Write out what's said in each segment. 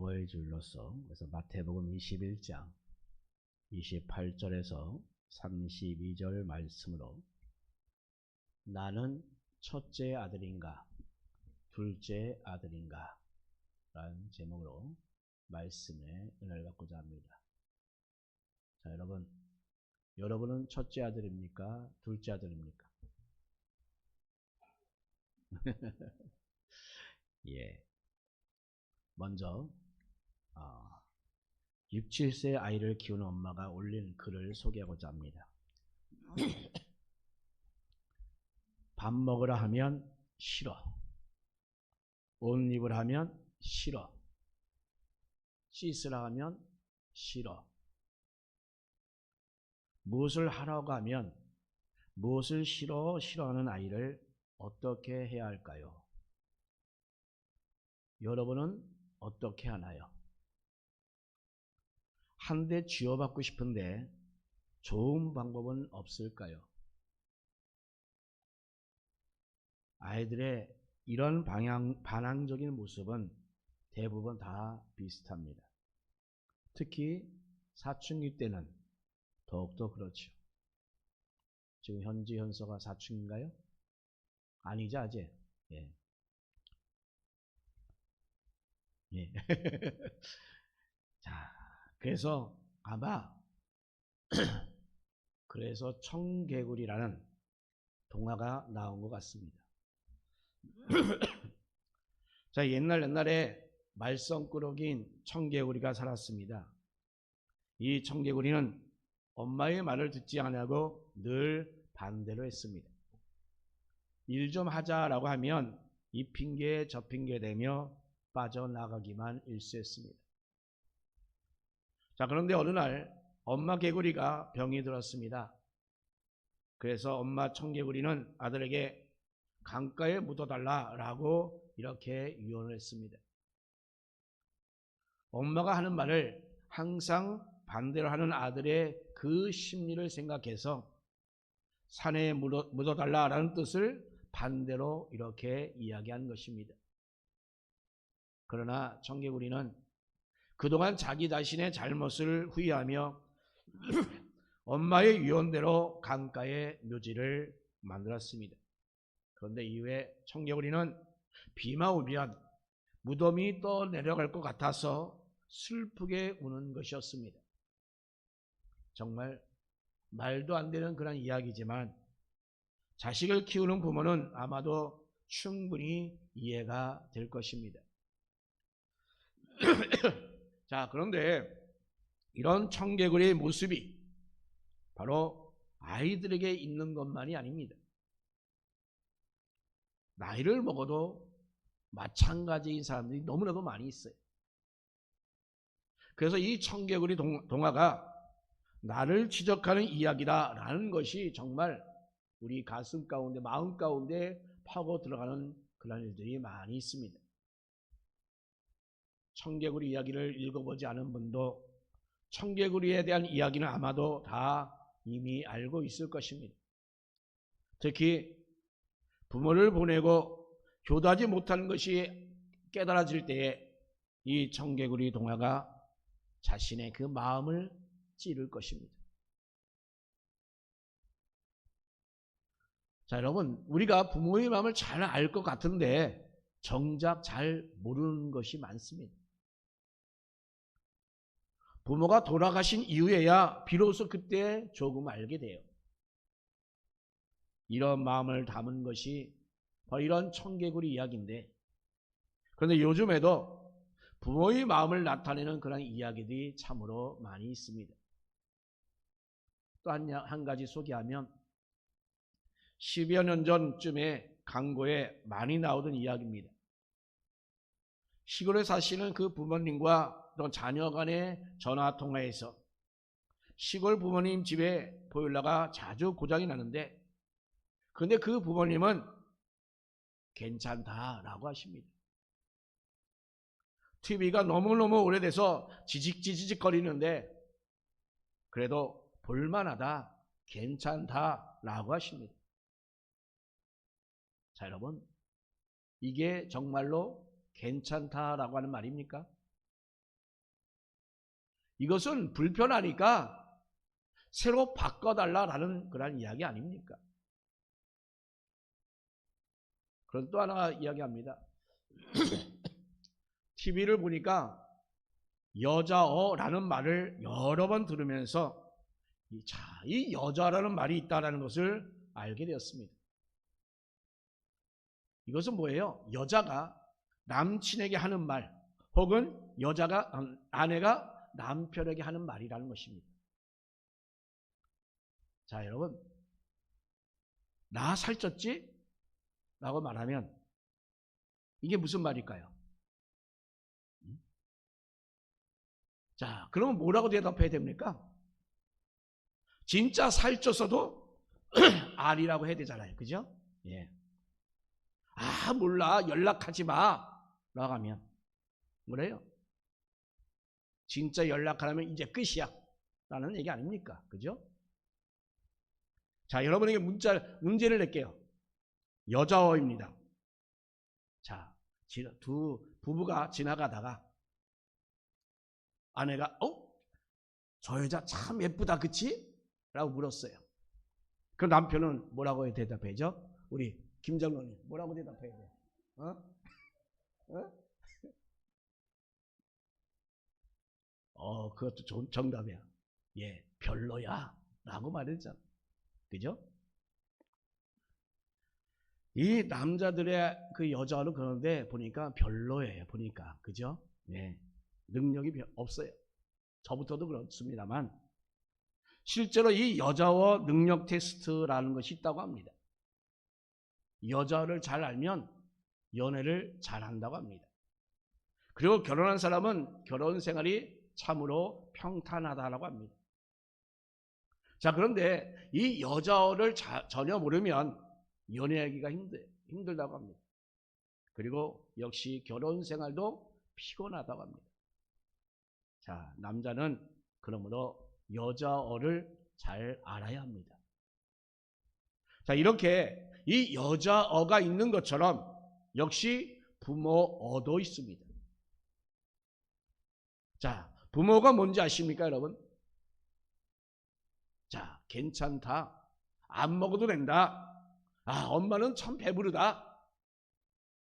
복음의 줄로서, 그래서 마태복음 21장 28절에서 32절 말씀으로 나는 첫째 아들인가 둘째 아들인가 라는 제목으로 말씀에 은혜를 받고자 합니다. 자, 여러분은 첫째 아들입니까? 둘째 아들입니까? 예. 먼저 6, 7세 아이를 키우는 엄마가 올린 글을 소개하고자 합니다. 밥 먹으라 하면 싫어. 옷 입으라 하면 싫어. 씻으라 하면 싫어. 무엇을 하라고 하면 무엇을 싫어하는 아이를 어떻게 해야 할까요? 여러분은 어떻게 하나요? 한 대 쥐어받고 싶은데 좋은 방법은 없을까요? 아이들의 이런 반항적인 모습은 대부분 다 비슷합니다. 특히 사춘기 때는 더욱더 그렇죠. 지금 현서가 사춘기인가요? 아니죠, 아직? 예. 예. 자, 그래서 아마 그래서 청개구리라는 동화가 나온 것 같습니다. 자, 옛날에 말썽꾸러기인 청개구리가 살았습니다. 이 청개구리는 엄마의 말을 듣지 않고 늘 반대로 했습니다. 일 좀 하자라고 하면 이 핑계 저 핑계 대며 빠져나가기만 일쑤했습니다. 자, 그런데 어느 날 엄마 개구리가 병이 들었습니다. 그래서 엄마 청개구리는 아들에게 강가에 묻어달라라고 이렇게 유언을 했습니다. 엄마가 하는 말을 항상 반대로 하는 아들의 그 심리를 생각해서 산에 묻어달라라는 뜻을 반대로 이렇게 이야기한 것입니다. 그러나 청개구리는 그동안 자기 자신의 잘못을 후회하며 엄마의 유언대로 강가에 묘지를 만들었습니다. 그런데 이후에 청개구리는 비가 오면 무덤이 떠내려갈 것 같아서 슬프게 우는 것이었습니다. 정말 말도 안 되는 그런 이야기지만 자식을 키우는 부모는 아마도 충분히 이해가 될 것입니다. 자, 그런데 이런 청개구리의 모습이 바로 아이들에게 있는 것만이 아닙니다. 나이를 먹어도 마찬가지인 사람들이 너무나도 많이 있어요. 그래서 이 청개구리 동화가 나를 지적하는 이야기다라는 것이 정말 우리 가슴 가운데, 마음 가운데 파고 들어가는 그런 일들이 많이 있습니다. 청개구리 이야기를 읽어보지 않은 분도 청개구리에 대한 이야기는 아마도 다 이미 알고 있을 것입니다. 특히 부모를 보내고 교도하지 못하는 것이 깨달아질 때에 이 청개구리 동화가 자신의 그 마음을 찌를 것입니다. 자, 여러분, 우리가 부모의 마음을 잘 알 것 같은데 정작 잘 모르는 것이 많습니다. 부모가 돌아가신 이후에야 비로소 그때 조금 알게 돼요. 이런 마음을 담은 것이 바로 이런 청개구리 이야기인데, 그런데 요즘에도 부모의 마음을 나타내는 그런 이야기들이 참으로 많이 있습니다. 또 한 가지 소개하면 10여 년 전쯤에 광고에 많이 나오던 이야기입니다. 시골에 사시는 그 부모님과 또 자녀 간의 전화 통화에서 시골 부모님 집에 보일러가 자주 고장이 나는데, 그런데 그 부모님은 괜찮다라고 하십니다. TV가 너무너무 오래돼서 지직지직 거리는데 그래도 볼만하다, 괜찮다라고 하십니다. 자, 여러분, 이게 정말로 괜찮다라고 하는 말입니까? 이것은 불편하니까 새로 바꿔달라라는 그런 이야기 아닙니까? 그런 또 하나 이야기합니다. TV를 보니까 여자어라는 말을 여러 번 들으면서 이 여자라는 말이 있다는 것을 알게 되었습니다. 이것은 뭐예요? 여자가 남친에게 하는 말 혹은 아내가 남편에게 하는 말이라는 것입니다. 자, 여러분, 나 살쪘지? 라고 말하면 이게 무슨 말일까요? 자, 그러면 뭐라고 대답해야 됩니까? 진짜 살쪘어도 아니라고 해야 되잖아요. 그죠? 예. 아, 몰라. 연락하지 마. 라고 하면 뭐래요? 진짜 연락하려면 이제 끝이야. 라는 얘기 아닙니까? 그죠? 자, 여러분에게 문제를 낼게요. 여자어입니다. 자, 두 부부가 지나가다가 아내가 저 여자 참 예쁘다 그치? 라고 물었어요. 그 남편은 뭐라고 대답해죠? 우리 김장로님 뭐라고 대답해야 돼요? 그것도 좋은 정답이야. 예, 별로야 라고 말했잖아. 그죠? 이 남자들의 그 여자는 그런데 보니까 별로예요. 보니까. 그죠? 예. 능력이 없어요. 저부터도 그렇습니다만 실제로 이 여자어 능력 테스트라는 것이 있다고 합니다. 여자를 잘 알면 연애를 잘 한다고 합니다. 그리고 결혼한 사람은 결혼 생활이 참으로 평탄하다고 합니다. 자, 그런데 이 여자어를 전혀 모르면 연애하기가 힘들다고 합니다. 그리고 역시 결혼 생활도 피곤하다고 합니다. 자, 남자는 그러므로 여자어를 잘 알아야 합니다. 자, 이렇게 이 여자어가 있는 것처럼 역시 부모어도 있습니다. 자, 부모가 뭔지 아십니까, 여러분? 자, 괜찮다. 안 먹어도 된다. 아, 엄마는 참 배부르다.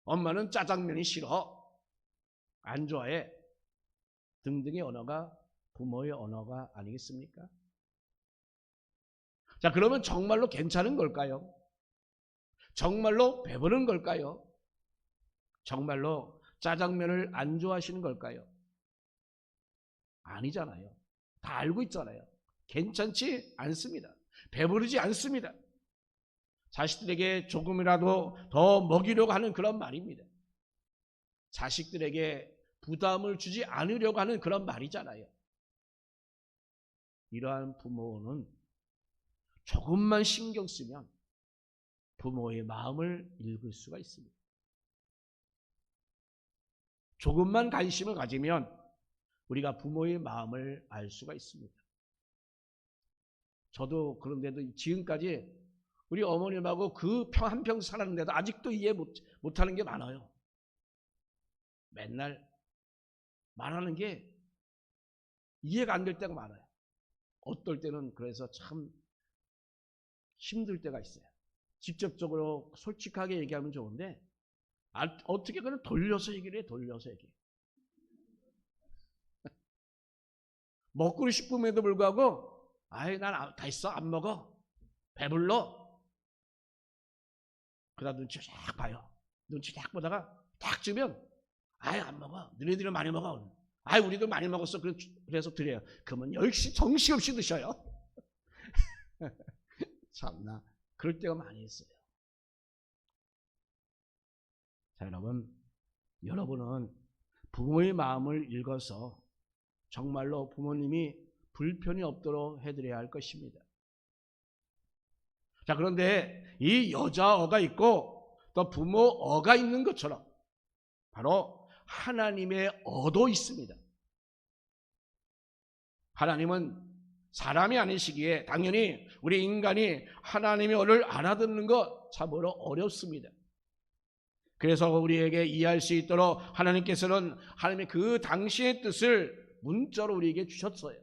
엄마는 짜장면이 싫어. 안 좋아해. 등등의 언어가 부모의 언어가 아니겠습니까? 자, 그러면 정말로 괜찮은 걸까요? 정말로 배부른 걸까요? 정말로 짜장면을 안 좋아하시는 걸까요? 아니잖아요. 다 알고 있잖아요. 괜찮지 않습니다. 배부르지 않습니다. 자식들에게 조금이라도 더 먹이려고 하는 그런 말입니다. 자식들에게 부담을 주지 않으려고 하는 그런 말이잖아요. 이러한 부모는 조금만 신경 쓰면 부모의 마음을 읽을 수가 있습니다. 조금만 관심을 가지면 우리가 부모의 마음을 알 수가 있습니다. 저도 그런데도 지금까지 우리 어머님하고 그 한평 살았는데도 아직도 이해 못하는 게 많아요. 맨날 말하는 게 이해가 안 될 때가 많아요. 어떨 때는 그래서 참 힘들 때가 있어요. 직접적으로 솔직하게 얘기하면 좋은데 어떻게 그냥 돌려서 얘기를 해. 돌려서 얘기해. 먹고 싶음에도 불구하고 아이 난 다 있어 안 먹어 배불러. 그러다 눈치 쫙 봐요. 눈치 쫙 보다가 딱 주면 아이 안 먹어. 너희들은 많이 먹어. 아이 우리도 많이 먹었어. 그래서 드려요. 그러면 역시 정신없이 드셔요. 참나 그럴 때가 많이 있어요. 자, 여러분은 부모의 마음을 읽어서 정말로 부모님이 불편이 없도록 해드려야 할 것입니다. 자, 그런데 이 여자어가 있고 또 부모어가 있는 것처럼 바로 하나님의 어도 있습니다. 하나님은 사람이 아니시기에 당연히 우리 인간이 하나님의 어를 알아듣는 것 참으로 어렵습니다. 그래서 우리에게 이해할 수 있도록 하나님께서는 하나님의 그 당시의 뜻을 문자로 우리에게 주셨어요.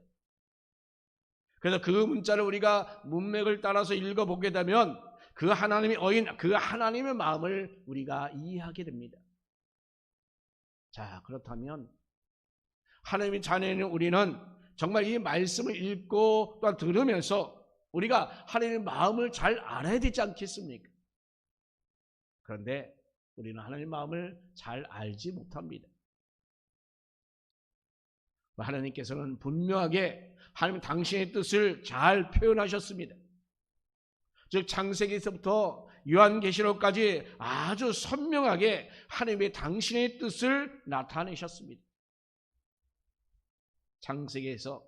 그래서 그 문자를 우리가 문맥을 따라서 읽어보게 되면 그 하나님의 어인, 그 하나님의 마음을 우리가 이해하게 됩니다. 자, 그렇다면 하나님의 자녀인 우리는 정말 이 말씀을 읽고 또한 들으면서 우리가 하나님의 마음을 잘 알아야 되지 않겠습니까? 그런데 우리는 하나님의 마음을 잘 알지 못합니다. 하나님께서는 분명하게 하나님 당신의 뜻을 잘 표현하셨습니다. 즉 창세기에서부터 요한계시록까지 아주 선명하게 하나님의 당신의 뜻을 나타내셨습니다. 창세기에서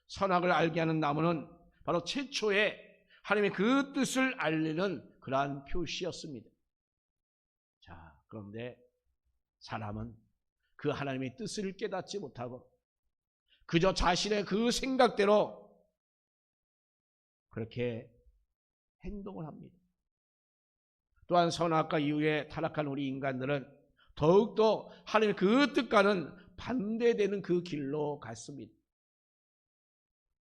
선악을 알게 하는 나무는 바로 최초에 하나님의 그 뜻을 알리는 그러한 표시였습니다. 자, 그런데 사람은 그 하나님의 뜻을 깨닫지 못하고 그저 자신의 그 생각대로 그렇게 행동을 합니다. 또한 선악과 이후에 타락한 우리 인간들은 더욱더 하나님의 그 뜻과는 반대되는 그 길로 갔습니다.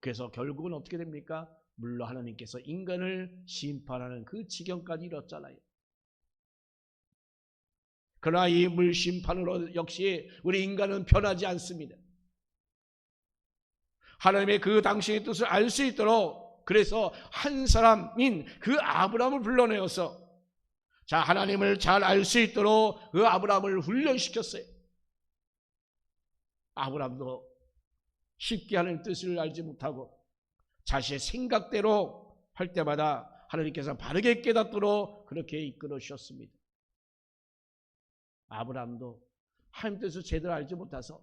그래서 결국은 어떻게 됩니까? 물론 하나님께서 인간을 심판하는 그 지경까지 이뤘잖아요. 그러나 이 물심판으로 역시 우리 인간은 변하지 않습니다. 하나님의 그 당신의 뜻을 알 수 있도록 그래서 한 사람인 그 아브라함을 불러내어서 자, 하나님을 잘 알 수 있도록 그 아브라함을 훈련시켰어요. 아브라함도 쉽게 하나님의 뜻을 알지 못하고 자신의 생각대로 할 때마다 하나님께서 바르게 깨닫도록 그렇게 이끌어 주셨습니다. 아브라함도 하나님 뜻을 제대로 알지 못해서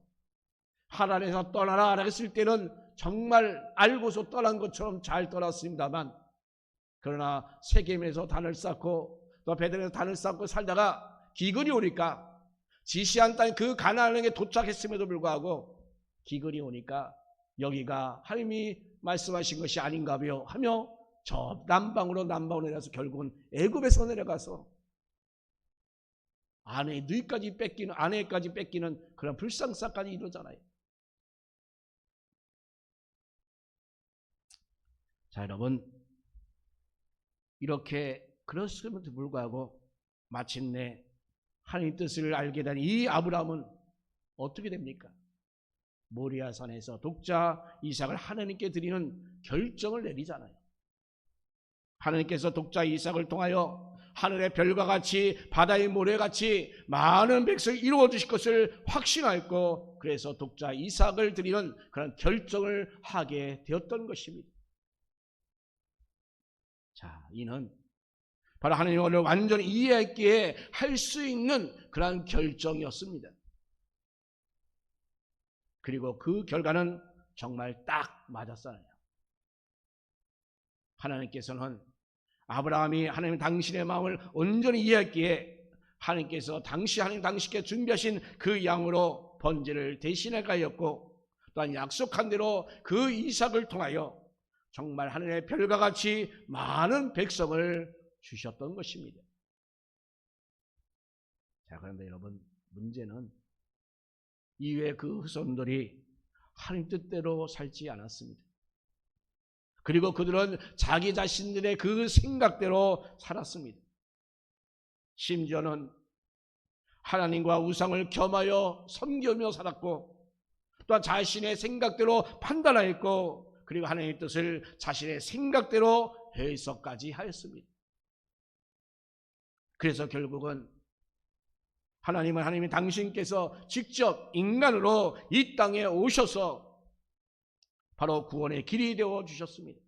하란에서 떠나라 했을 때는 정말 알고서 떠난 것처럼 잘 떠났습니다만 그러나 세겜에서 단을 쌓고 또 베들레헴에서 단을 쌓고 살다가 기근이 오니까 지시한 땅 그 가나안에 도착했음에도 불구하고 기근이 오니까 여기가 하나님이 말씀하신 것이 아닌가요 하며 저 남방으로 내려서 결국은 애굽에서 내려가서 아내까지 뺏기는 그런 불상사까지 이루잖아요. 자, 여러분, 이렇게 그렇음에도 불구하고 마침내 하나님 뜻을 알게 된 이 아브라함은 어떻게 됩니까? 모리아산에서 독자 이삭을 하나님께 드리는 결정을 내리잖아요. 하나님께서 독자 이삭을 통하여 하늘의 별과 같이 바다의 모래같이 많은 백성을 이루어 주실 것을 확신하였고 그래서 독자 이삭을 드리는 그런 결정을 하게 되었던 것입니다. 자, 이는 바로 하나님을 완전히 이해했기에 할 수 있는 그런 결정이었습니다. 그리고 그 결과는 정말 딱 맞았어요. 하나님께서는 아브라함이 하나님 당신의 마음을 온전히 이해했기에 하나님께서 하나님 당신께 준비하신 그 양으로 번제를 대신해 가였고 또한 약속한 대로 그 이삭을 통하여 정말 하늘의 별과 같이 많은 백성을 주셨던 것입니다. 자, 그런데 여러분, 문제는 이후에 그 후손들이 하나님 뜻대로 살지 않았습니다. 그리고 그들은 자기 자신들의 그 생각대로 살았습니다. 심지어는 하나님과 우상을 겸하여 섬기며 살았고 또한 자신의 생각대로 판단하였고 그리고 하나님의 뜻을 자신의 생각대로 해석까지 하였습니다. 그래서 결국은 하나님이 당신께서 직접 인간으로 이 땅에 오셔서 바로 구원의 길이 되어 주셨습니다.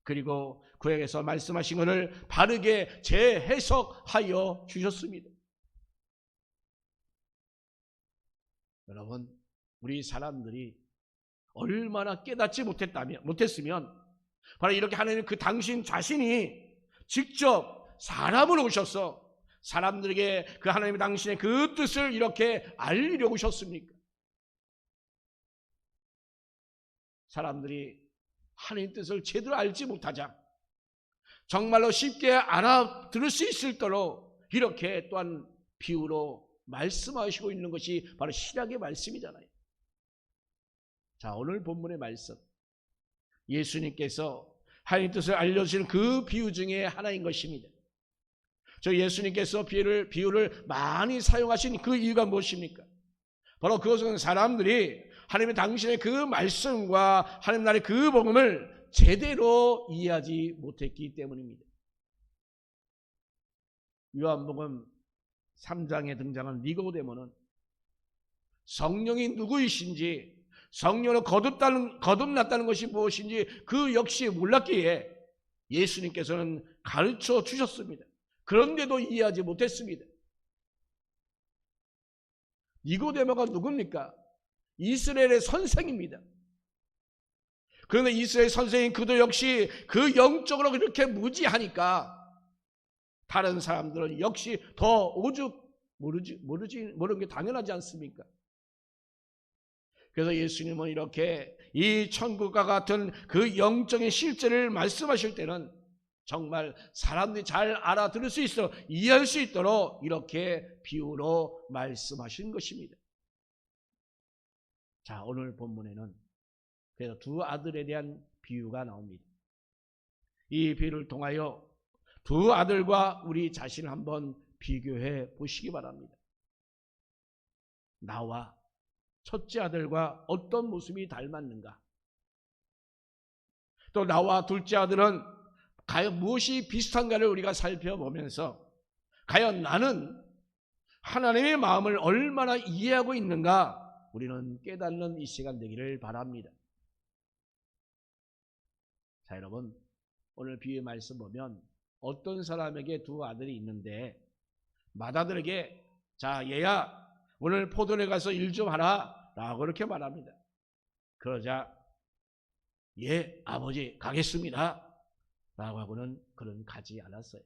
그리고 구약에서 말씀하신 것을 바르게 재해석하여 주셨습니다. 여러분, 우리 사람들이 얼마나 깨닫지 못했으면 바로 이렇게 하나님 그 당신 자신이 직접 사람을 오셔서 사람들에게 그 하나님의 당신의 그 뜻을 이렇게 알리려고 오셨습니까? 사람들이 하나님 뜻을 제대로 알지 못하자 정말로 쉽게 알아들을 수 있도록 이렇게 또한 비유로 말씀하시고 있는 것이 바로 신약의 말씀이잖아요. 자, 오늘 본문의 말씀, 예수님께서 하나님 뜻을 알려주신 그 비유 중에 하나인 것입니다. 저 예수님께서 비유를 많이 사용하신 그 이유가 무엇입니까? 바로 그것은 사람들이 하나님의 당신의 그 말씀과 하나님 나라의 그 복음을 제대로 이해하지 못했기 때문입니다. 요한복음 3장에 등장한 니고데모는 성령이 누구이신지, 성령으로 거듭났다는 것이 무엇인지 그 역시 몰랐기에 예수님께서는 가르쳐 주셨습니다. 그런데도 이해하지 못했습니다. 니고데모가 누굽니까? 이스라엘의 선생입니다. 그런데 이스라엘 선생인 그도 역시 그 영적으로 그렇게 무지하니까 다른 사람들은 역시 더 오죽 모르는 게 당연하지 않습니까? 그래서 예수님은 이렇게 이 천국과 같은 그 영적인 실제를 말씀하실 때는 정말 사람들이 잘 알아들을 수 있어 이해할 수 있도록 이렇게 비유로 말씀하신 것입니다. 자, 오늘 본문에는 그래서 두 아들에 대한 비유가 나옵니다. 이 비유를 통하여 두 아들과 우리 자신을 한번 비교해 보시기 바랍니다. 나와 첫째 아들과 어떤 모습이 닮았는가? 또 나와 둘째 아들은 과연 무엇이 비슷한가를 우리가 살펴보면서 과연 나는 하나님의 마음을 얼마나 이해하고 있는가 우리는 깨닫는 이 시간 되기를 바랍니다. 자, 여러분, 오늘 비유의 말씀 보면 어떤 사람에게 두 아들이 있는데 맏아들에게 자, 얘야 오늘 포도원에 가서 일 좀 하라 라고 그렇게 말합니다. 그러자 예 아버지 가겠습니다 라고 하고는 그는 가지 않았어요.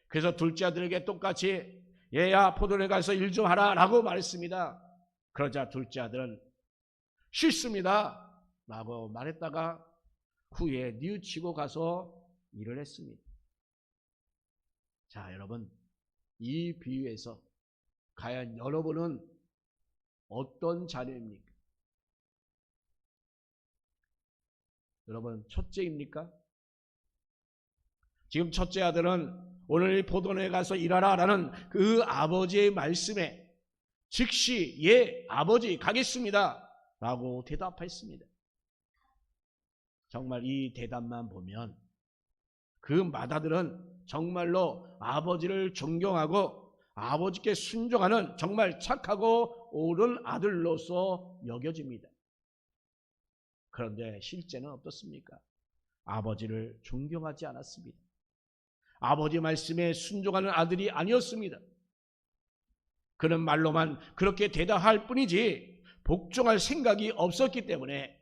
그래서 둘째 아들에게 똑같이 얘야 포도원에 가서 일 좀 하라 라고 말했습니다. 그러자 둘째 아들은 싫습니다 라고 말했다가 후에 뉘우치고 가서 일을 했습니다. 자, 여러분, 이 비유에서 과연 여러분은 어떤 자녀입니까? 여러분, 첫째입니까? 지금 첫째 아들은 오늘 포도원에 가서 일하라 라는 그 아버지의 말씀에 즉시 예 아버지 가겠습니다 라고 대답했습니다. 정말 이 대답만 보면 그 맏아들은 정말로 아버지를 존경하고 아버지께 순종하는 정말 착하고 옳은 아들로서 여겨집니다. 그런데 실제는 어떻습니까? 아버지를 존경하지 않았습니다. 아버지 말씀에 순종하는 아들이 아니었습니다. 그는 말로만 그렇게 대답할 뿐이지 복종할 생각이 없었기 때문에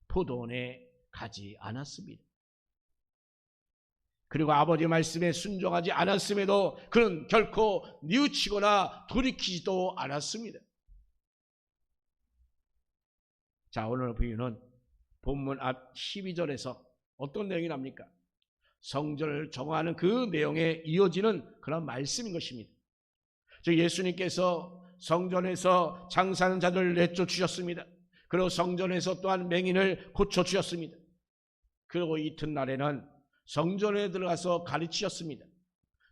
포도원에 가지 않았습니다. 그리고 아버지 말씀에 순종하지 않았음에도 그는 결코 뉘우치거나 돌이키지도 않았습니다. 자, 오늘 비유는 본문 앞 12절에서 어떤 내용이 납니까? 성전을 정화하는 그 내용에 이어지는 그런 말씀인 것입니다. 즉 예수님께서 성전에서 장사하는 자들을 내쫓으셨습니다. 그리고 성전에서 또한 맹인을 고쳐주셨습니다. 그리고 이튿날에는 성전에 들어가서 가르치셨습니다.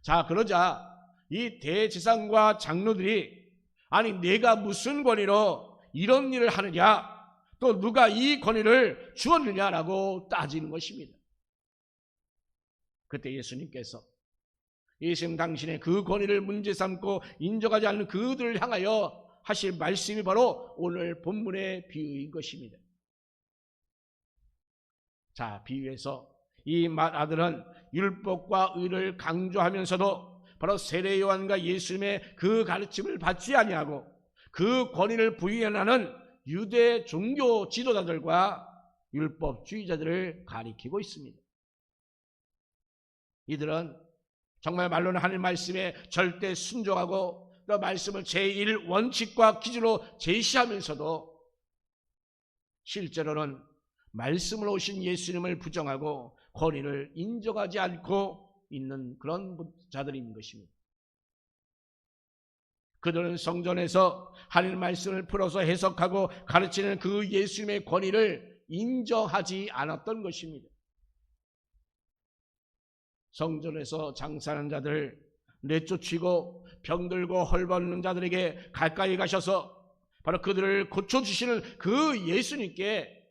자, 그러자 이 대제사장과 장로들이 아니 내가 무슨 권위로 이런 일을 하느냐, 또 누가 이 권위를 주었느냐라고 따지는 것입니다. 그때 예수님께서 예수님 당신의 그 권위를 문제 삼고 인정하지 않는 그들을 향하여 하실 말씀이 바로 오늘 본문의 비유인 것입니다. 자, 비유에서 이 맏아들은 율법과 의를 강조하면서도 바로 세례 요한과 예수님의 그 가르침을 받지 아니하고 그 권위를 부인하는 유대 종교 지도자들과 율법주의자들을 가리키고 있습니다. 이들은 정말 말로는 하나님 말씀에 절대 순종하고 또 말씀을 제1원칙과 기준으로 제시하면서도 실제로는 말씀으로 오신 예수님을 부정하고 권위를 인정하지 않고 있는 그런 자들인 것입니다. 그들은 성전에서 하나님 말씀을 풀어서 해석하고 가르치는 그 예수님의 권위를 인정하지 않았던 것입니다. 성전에서 장사하는 자들 내쫓히고 병들고 헐벗는 자들에게 가까이 가셔서 바로 그들을 고쳐주시는 그 예수님께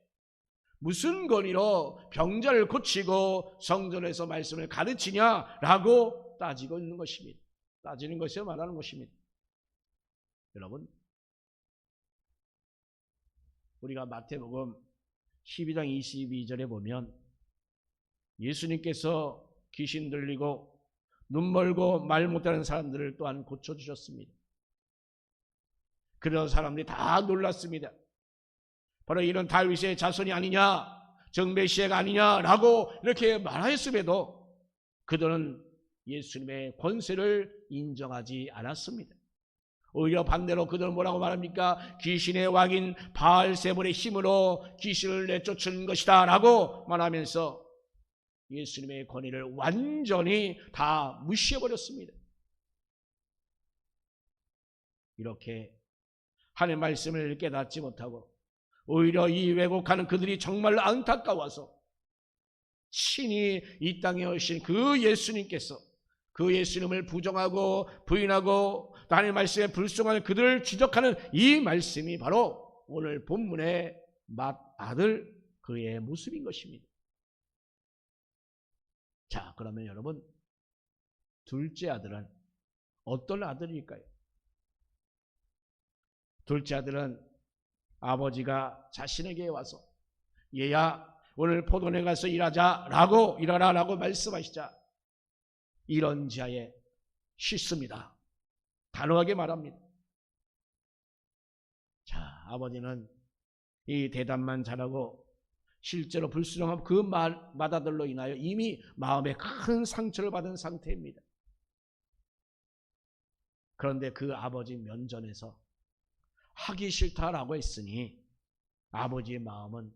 무슨 권위로 병자를 고치고 성전에서 말씀을 가르치냐라고 따지고 있는 것입니다. 따지는 것을 말하는 것입니다. 여러분, 우리가 마태복음 12장 22절에 보면 예수님께서 귀신 들리고 눈 멀고 말 못하는 사람들을 또한 고쳐주셨습니다. 그런 사람들이 다 놀랐습니다. 바로 이런 다윗의 자손이 아니냐, 정메시아가 아니냐라고 이렇게 말하였음에도 그들은 예수님의 권세를 인정하지 않았습니다. 오히려 반대로 그들은 뭐라고 말합니까? 귀신의 왕인 바알세불의 힘으로 귀신을 내쫓은 것이다 라고 말하면서 예수님의 권위를 완전히 다 무시해버렸습니다. 이렇게 하나님의 말씀을 깨닫지 못하고 오히려 이 왜곡하는 그들이 정말 안타까워서 친히 이 땅에 오신 그 예수님께서 그 예수님을 부정하고 부인하고 하나님의 말씀에 불순종하는 그들을 지적하는 이 말씀이 바로 오늘 본문의 맏아들 그의 모습인 것입니다. 자, 그러면 여러분, 둘째 아들은 어떤 아들일까요? 둘째 아들은 아버지가 자신에게 와서 얘야 오늘 포도원에 가서 일하자라고 일하라라고 말씀하시자 이런 자에 싫습니다. 단호하게 말합니다. 자, 아버지는 이 대답만 잘하고 실제로 불순종한 그 맏아들로 인하여 이미 마음에 큰 상처를 받은 상태입니다. 그런데 그 아버지 면전에서 하기 싫다라고 했으니 아버지의 마음은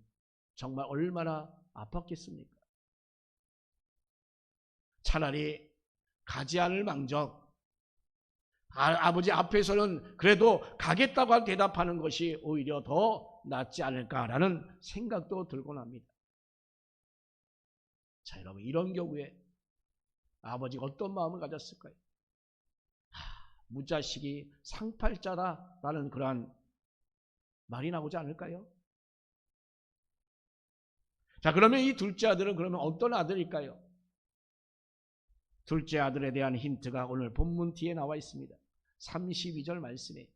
정말 얼마나 아팠겠습니까? 차라리 가지 않을 망정 아버지 앞에서는 그래도 가겠다고 대답하는 것이 오히려 더 낫지 않을까라는 생각도 들곤 합니다. 자, 여러분, 이런 경우에 아버지가 어떤 마음을 가졌을까요? 무자식이 상팔자다라는 그러한 말이 나오지 않을까요? 자, 그러면 이 둘째 아들은 그러면 어떤 아들일까요? 둘째 아들에 대한 힌트가 오늘 본문 뒤에 나와 있습니다. 32절 말씀에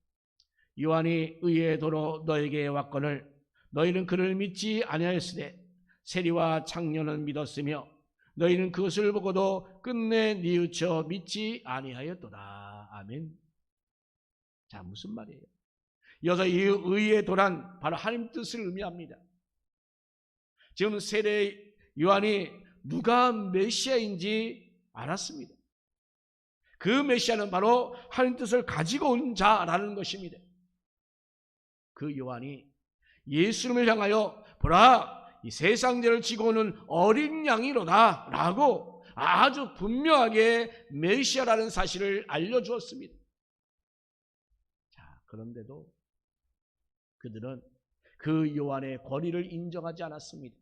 요한이 의의 도로 너에게 왔거늘 너희는 그를 믿지 아니하였으되 세리와 창녀는 믿었으며 너희는 그것을 보고도 끝내 뉘우쳐 믿지 아니하였도다. 아멘. 자, 무슨 말이에요? 여기서 이 의의 도란 바로 하나님 뜻을 의미합니다. 지금 세례 요한이 누가 메시아인지 알았습니다. 그 메시아는 바로 하나님 뜻을 가지고 온 자라는 것입니다. 그 요한이 예수님을 향하여 보라 이 세상 죄를 지고 오는 어린 양이로다 라고 아주 분명하게 메시아라는 사실을 알려주었습니다. 자, 그런데도 그들은 그 요한의 권위를 인정하지 않았습니다.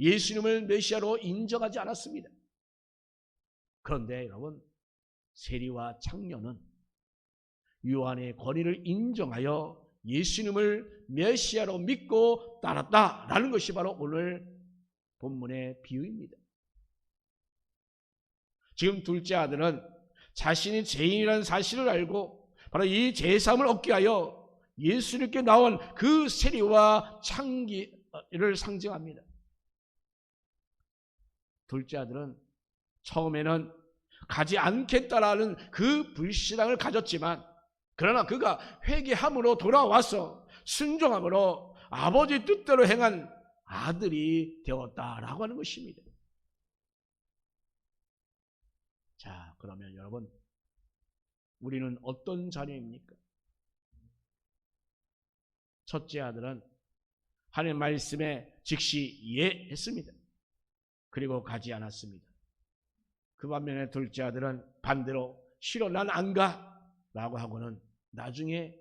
예수님을 메시아로 인정하지 않았습니다. 그런데 여러분, 세리와 창녀는 요한의 권위를 인정하여 예수님을 메시아로 믿고 따랐다라는 것이 바로 오늘 본문의 비유입니다. 지금 둘째 아들은 자신이 죄인이라는 사실을 알고 바로 이 죄사함을 얻게 하여 예수님께 나온 그 세리와 창기를 상징합니다. 둘째 아들은 처음에는 가지 않겠다라는 그 불신앙을 가졌지만 그러나 그가 회개함으로 돌아와서 순종함으로 아버지 뜻대로 행한 아들이 되었다라고 하는 것입니다. 자, 그러면 여러분, 우리는 어떤 자녀입니까? 첫째 아들은 하나님의 말씀에 즉시 예했습니다. 그리고 가지 않았습니다. 그 반면에 둘째 아들은 반대로 싫어 난 안 가 라고 하고는 나중에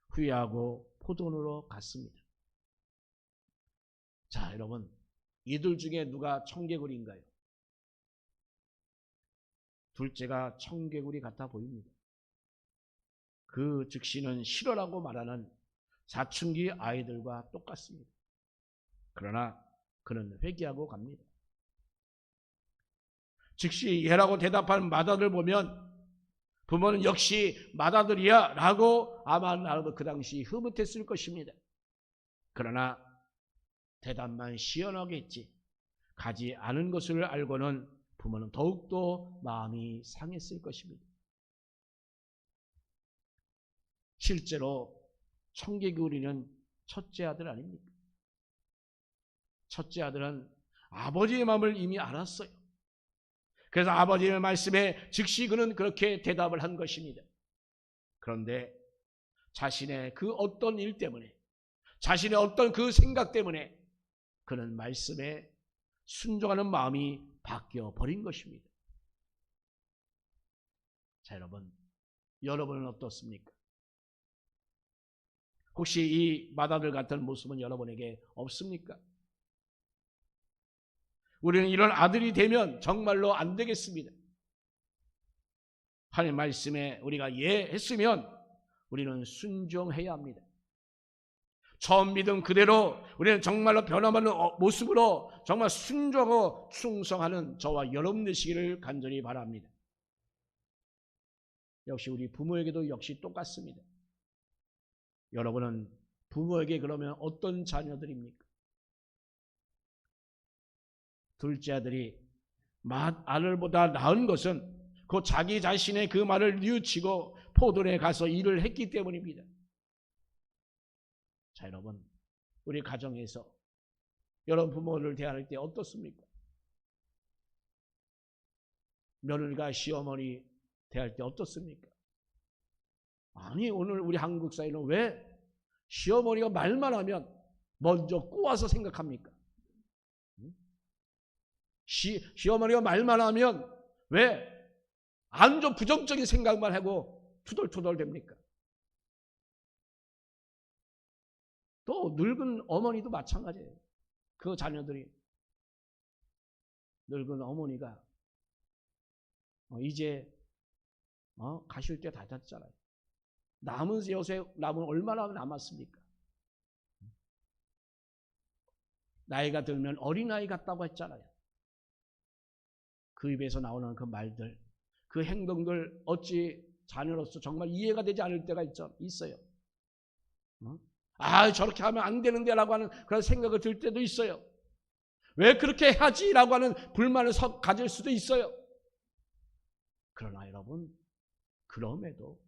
후회하고 포도원으로 갔습니다. 자, 여러분, 이들 중에 누가 청개구리인가요? 둘째가 청개구리 같아 보입니다. 그 즉시는 싫어라고 말하는 사춘기 아이들과 똑같습니다. 그러나 그는 회개하고 갑니다. 즉시 예라고 대답하는 맏아들 보면 부모는 역시 맏아들이야 라고 아마 나도 그 당시 흐뭇했을 것입니다. 그러나 대답만 시원하게 했지 가지 않은 것을 알고는 부모는 더욱더 마음이 상했을 것입니다. 실제로 청개구리는 첫째 아들 아닙니까? 첫째 아들은 아버지의 마음을 이미 알았어요. 그래서 아버지의 말씀에 즉시 그는 그렇게 대답을 한 것입니다. 그런데 자신의 그 어떤 일 때문에, 자신의 어떤 그 생각 때문에 그는 말씀에 순종하는 마음이 바뀌어 버린 것입니다. 자, 여러분은 어떻습니까? 혹시 이 맏아들 같은 모습은 여러분에게 없습니까? 우리는 이런 아들이 되면 정말로 안 되겠습니다. 하나님 말씀에 우리가 예했으면 우리는 순종해야 합니다. 처음 믿은 그대로 우리는 정말로 변함없는 모습으로 정말 순종하고 충성하는 저와 여러분 되시기를 간절히 바랍니다. 역시 우리 부모에게도 역시 똑같습니다. 여러분은 부모에게 그러면 어떤 자녀들입니까? 둘째 아들이 맏아들보다 나은 것은 그 자기 자신의 그 말을 뉘우치고 포도원에 가서 일을 했기 때문입니다. 자, 여러분, 우리 가정에서 여러분 부모를 대할 때 어떻습니까? 며느리가 시어머니 대할 때 어떻습니까? 아니, 오늘 우리 한국 사회는 왜 시어머니가 말만 하면 먼저 꼬아서 생각합니까? 시어머니가 말만 하면 왜 안 좋은 부정적인 생각만 하고 투덜투덜 됩니까? 또 늙은 어머니도 마찬가지예요. 그 자녀들이 늙은 어머니가 이제 가실 때 다 됐잖아요. 남은 얼마나 남았습니까? 나이가 들면 어린아이 같다고 했잖아요. 그 입에서 나오는 그 말들, 그 행동들 어찌 자녀로서 정말 이해가 되지 않을 때가 있어요. 저렇게 하면 안 되는데 라고 하는 그런 생각을 들 때도 있어요. 왜 그렇게 하지? 라고 하는 불만을 가질 수도 있어요. 그러나 여러분, 그럼에도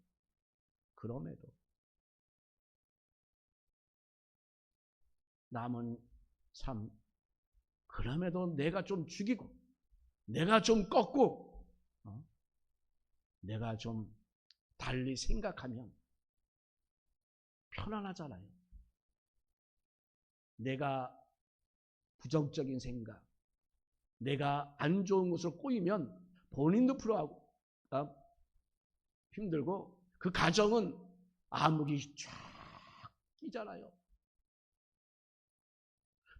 남은 삶, 그럼에도 내가 좀 죽이고 내가 좀 꺾고 내가 좀 달리 생각하면 편안하잖아요. 내가 부정적인 생각, 내가 안 좋은 것을 꼬이면 본인도 불안하고 힘들고 그 가정은 암흑이 쫙 끼잖아요.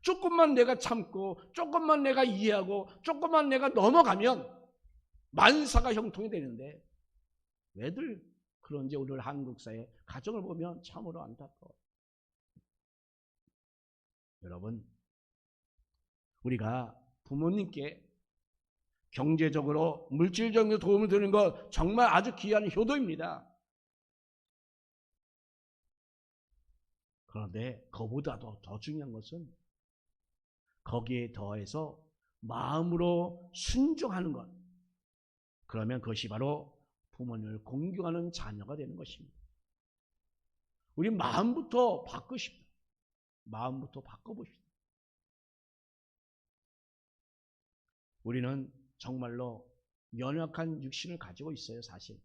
조금만 내가 참고 조금만 내가 이해하고 조금만 내가 넘어가면 만사가 형통이 되는데 왜들 그런지 오늘 한국 사회 가정을 보면 참으로 안타까워요. 여러분, 우리가 부모님께 경제적으로 물질적으로 도움을 드리는 것 정말 아주 귀한 효도입니다. 그런데 그보다도 더 중요한 것은 거기에 더해서 마음으로 순종하는 것. 그러면 그것이 바로 부모님을 공경하는 자녀가 되는 것입니다. 우리 마음부터 바꾸십시오. 마음부터 바꿔보십시오. 우리는 정말로 연약한 육신을 가지고 있어요, 사실.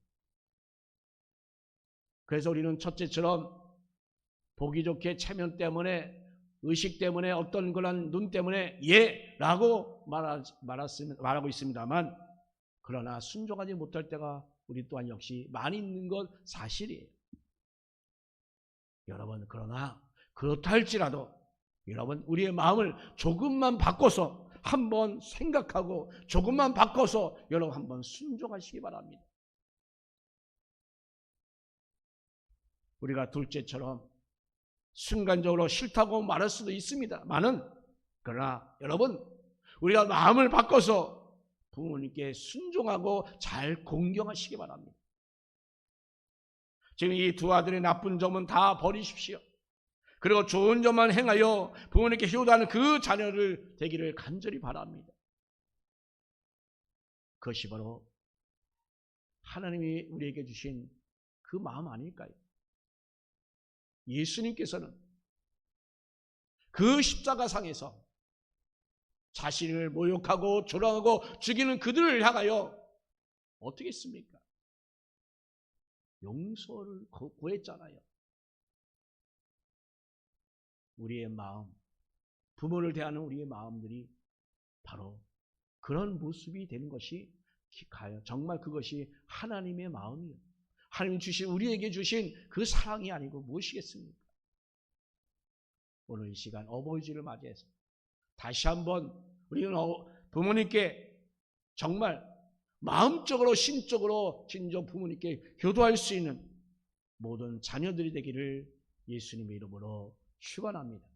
그래서 우리는 첫째처럼 보기 좋게 체면 때문에, 의식 때문에, 어떤 그런 눈 때문에 예라고 말하고 있습니다만, 그러나 순종하지 못할 때가 우리 또한 역시 많이 있는 것 사실이에요. 여러분, 그러나 그렇다 할지라도 여러분, 우리의 마음을 조금만 바꿔서 한번 생각하고 조금만 바꿔서 여러분 한번 순종하시기 바랍니다. 우리가 둘째처럼 순간적으로 싫다고 말할 수도 있습니다만은, 그러나 여러분, 우리가 마음을 바꿔서 부모님께 순종하고 잘 공경하시기 바랍니다. 지금 이 두 아들의 나쁜 점은 다 버리십시오. 그리고 좋은 점만 행하여 부모님께 효도하는 그 자녀를 되기를 간절히 바랍니다. 그것이 바로 하나님이 우리에게 주신 그 마음 아닐까요? 예수님께서는 그 십자가상에서 자신을 모욕하고 조롱하고 죽이는 그들을 향하여 어떻게 했습니까? 용서를 구했잖아요. 우리의 마음, 부모를 대하는 우리의 마음들이 바로 그런 모습이 되는 것이 정말 그것이 하나님의 마음이에요. 하나님 주신, 우리에게 주신 그 사랑이 아니고 무엇이겠습니까? 오늘 이 시간 어버이주를 맞이해서 다시 한번 우리는 부모님께 정말 마음적으로 심적으로 진정 부모님께 효도할 수 있는 모든 자녀들이 되기를 예수님의 이름으로 축원합니다.